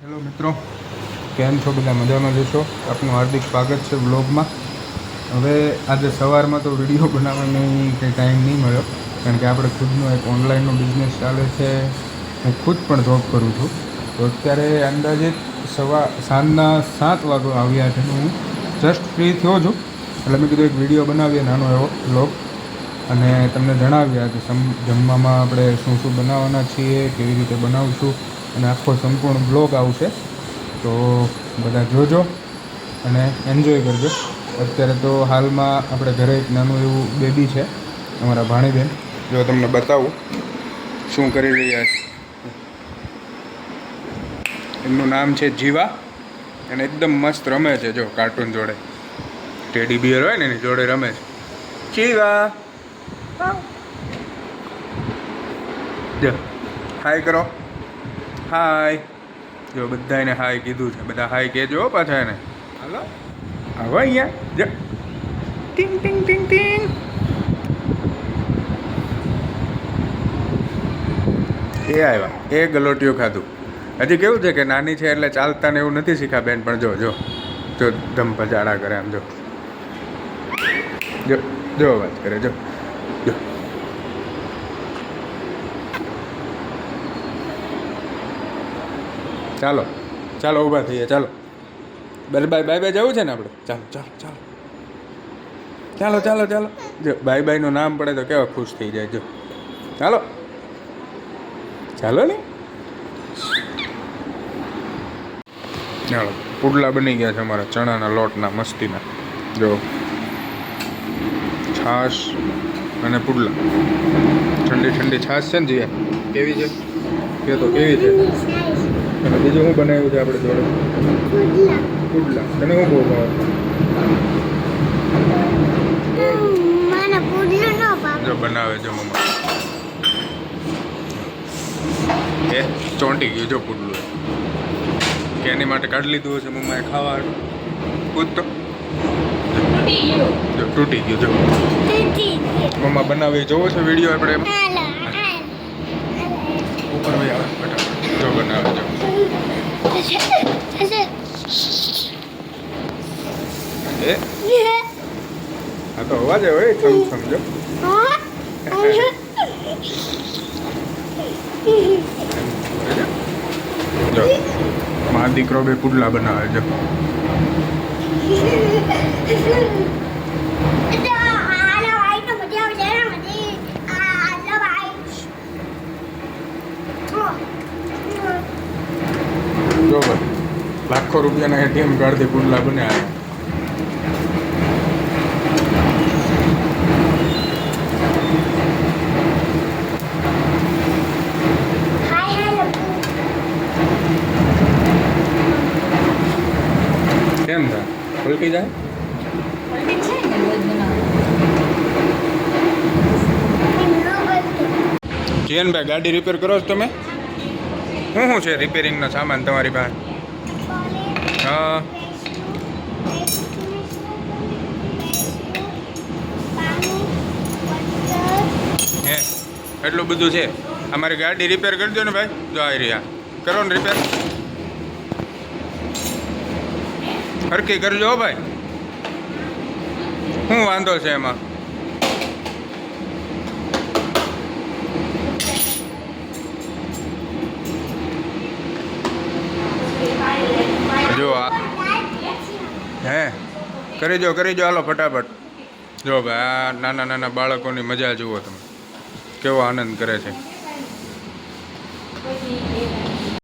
Hello મિત્રો, કેમ છો? બધા મજામાં જશો? આપનું હાર્દિક સ્વાગત છે વ્લોગમાં. હવે આજે સવારમાં તો વિડીયો બનાવવાનો કંઈ ટાઈમ નહીં મળ્યો, કારણ કે આપણે ખુદનો એક ઓનલાઈનનો બિઝનેસ ચાલે છે. હું ખુદ પણ જોબ કરું છું. તો અત્યારે અંદાજિત સાંજના 7 વાગે આવ્યા છે. હું જસ્ટ ફ્રી થયો છું, એટલે મેં કીધું એક વિડીયો બનાવીએ, નાનો એવો વ્લોગ, અને તમને જણાવ્યા કે જમવામાં આપણે શું શું બનાવવાના છીએ, કેવી રીતે બનાવશું, અને આખો સંપૂર્ણ બ્લોગ આવશે. તો બધા જોજો અને એન્જોય કરજો. અત્યારે તો હાલમાં આપણે ઘરે એક નાનું એવું બેબી છે, અમારા ભાણીબેન. જો તમને બતાવું શું કરી રહ્યા છે. એમનું નામ છે જીવા, અને એકદમ મસ્ત રમે છે. જો કાર્ટૂન જોડે, ટેડી બિયર હોય ને એની જોડે રમે છે. જીવા, જો હાય કરો, હાય. જો બધાને હાય કીધું છે, બધા હાય કહેજો પાછા એને. હાલો આવો અહીંયા, જો ટીંગ ટીંગ ટીંગ ટીંગ. એ આવ્યા, એ ગલોટીઓ ખાધું. હજી કેવું છે કે નાની છે એટલે ચાલતા ને એવું નથી શીખા બેન, પણ જો જો જો ધમ પજાડા કરે આમ. જો જો જો અવાજ કરે, જો જો. ચાલો ચાલો ઊભા થઈએ, ચાલો. બાય બાય જવું છે ને આપણે? ચાલો ચાલો ચાલો ચાલો ચાલો ચાલો. જો બાય બાયનું નામ પડે તો કેવા ખુશ થઈ જાય. જો ચાલો ચાલો ને. ચાલો, પુડલા બની ગયા છે અમારા ચણાના લોટના મસ્તીના. જો છાશ અને પુડલા. ઠંડી ઠંડી છાશ છે ને જીયા, કેવી છે કે? તો કેવી છે? અને બીજું શું બનાવ્યું છે આપણે જોડે? પુડલા. તને શું બહુ ભાવે? જો બનાવે જો મમ્મા. એ ચોંટી ગયું જો પુડલું, કે એની માટે કાઢી લીધું હશે મમ્માએ ખાવાનું. પૂછ તો. જો તૂટી ગયું. જો મમ્મા બનાવી, જોવો છો વિડીયો આપણે એમાં? ઉપર ભાઈ આવે ફટાફટ. જો બનાવે જો. એ આ તો અવાજ હોય થમ સમજો. જો મારો દીકરો બે પુડલા બનાવે. જો જો ભાઈ, લાખો રૂપિયાના એટીએમ કાર્ડથી પુડલા બનાવ્યા. કેમ થાય? પલટી જાય? જીયનભાઈ, ગાડી રિપેર કરો છો તમે? શું છે રિપેરિંગનો સામાન તમારી પાસે? હા, હે એટલું બધું છે? અમારી ગાડી રિપેર કરી દો ને ભાઈ. જો આવી રહ્યા, કરો ને રિપેર. હરકી કરજો ભાઈ. શું વાંધો છે એમાં? જો આ હે કરી દો હાલો ફટાફટ. જો ભાઈ, આ નાના નાના બાળકોની મજા જુઓ તમે, કેવો આનંદ કરે છે.